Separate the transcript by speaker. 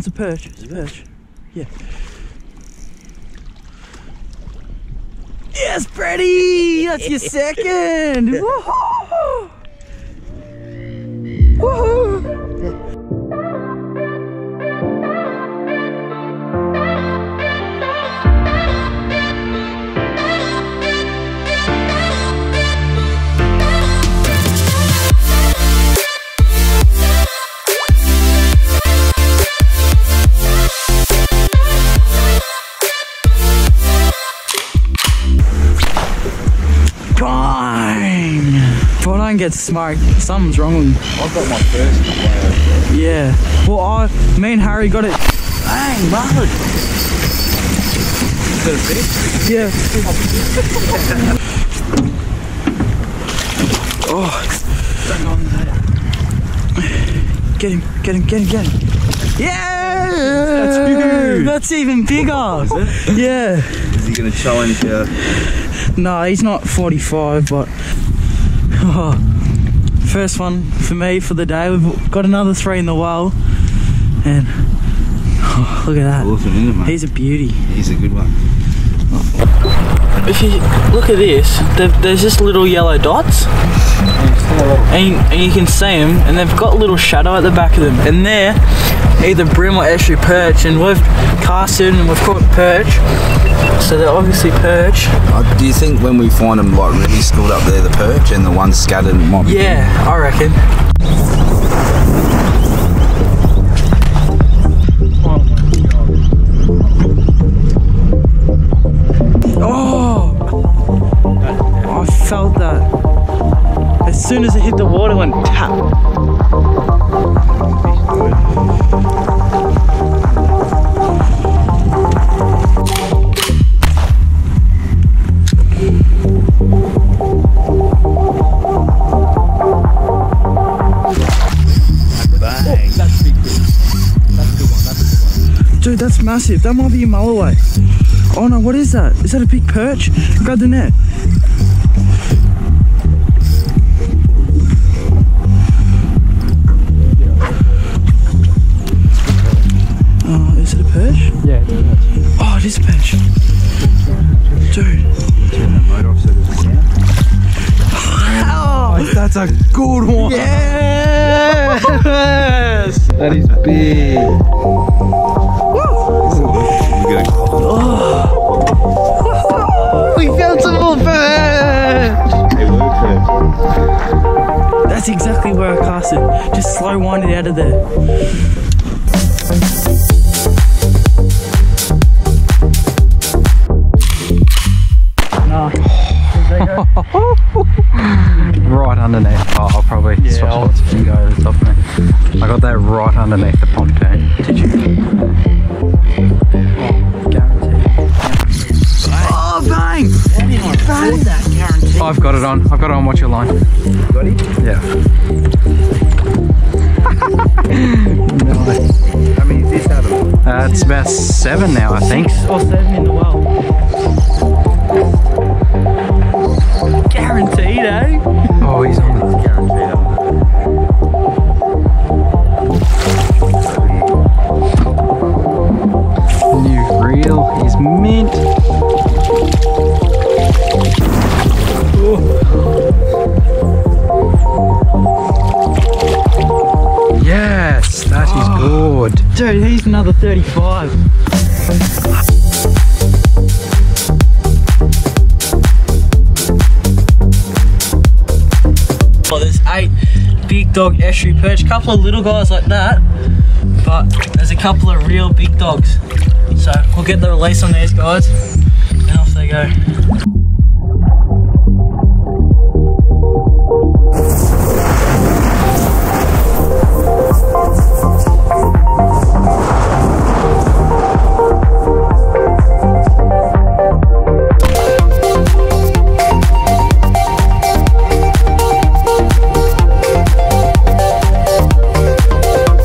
Speaker 1: It's a perch. It's a perch. Yeah. Yes, Brady! That's your second! Woohoo! Woohoo! Fine! If I don't get smoked, something's wrong with me.
Speaker 2: I've got my first one.
Speaker 1: Yeah. Well, me and Harry got it. Bang, brother. Yeah. Oh. Get him. Yeah!
Speaker 2: That's huge.
Speaker 1: That's even bigger.
Speaker 2: Is it?
Speaker 1: Yeah.
Speaker 2: Is he going to challenge you?
Speaker 1: No, he's not 45, but first one for me for the day. We've got another 3 in the well, and look at that.
Speaker 2: Awesome, isn't it, mate?
Speaker 1: He's a beauty.
Speaker 2: He's a good one.
Speaker 1: If you look at this, there's just little yellow dots, and you can see them, and they've got a little shadow at the back of them, and they're either brim or estuary perch, and we've casted and we've caught perch, so they're obviously perch.
Speaker 2: Do you think when we find them like really schooled up there, the perch, and the ones scattered might be?
Speaker 1: Yeah, I reckon. Oh, I felt that. As soon as it hit the water, it went tap. Dude, that's massive. That might be a mile away. Oh no, what is that? Is that a big perch? Grab the net. Oh, is it a perch?
Speaker 3: Yeah, it's a perch.
Speaker 1: Oh, it is a perch. Dude.
Speaker 2: Turn the motor off so there's a can.
Speaker 1: Oh,
Speaker 2: That's a good one.
Speaker 1: yes!
Speaker 2: That is big.
Speaker 1: We found some more perch!
Speaker 2: They were perch.
Speaker 1: That's exactly where I cast it. Just slow wind it out of there. No.
Speaker 3: Right underneath. Oh, I'll probably switch lots and go over the top of me. I got that right underneath the pontoon.
Speaker 1: Did you? Guaranteed. Oh, bang! Bang! That guaranteed.
Speaker 3: I've got it on. I've got it on. Watch your line.
Speaker 2: Got it?
Speaker 3: Yeah. Nice.
Speaker 2: I mean, is this Adam?
Speaker 3: It's about 7 now, I think.
Speaker 1: 6 or 7 in the well. Guaranteed, eh?
Speaker 3: Oh, he's on.
Speaker 2: Guaranteed.
Speaker 3: New reel is mint. Yes, that is good.
Speaker 1: Dude, he's another 35. Well, there's 8 big dog estuary perch, a couple of little guys like that, but there's a couple of real big dogs. So we'll get the release on these guys, and off they go.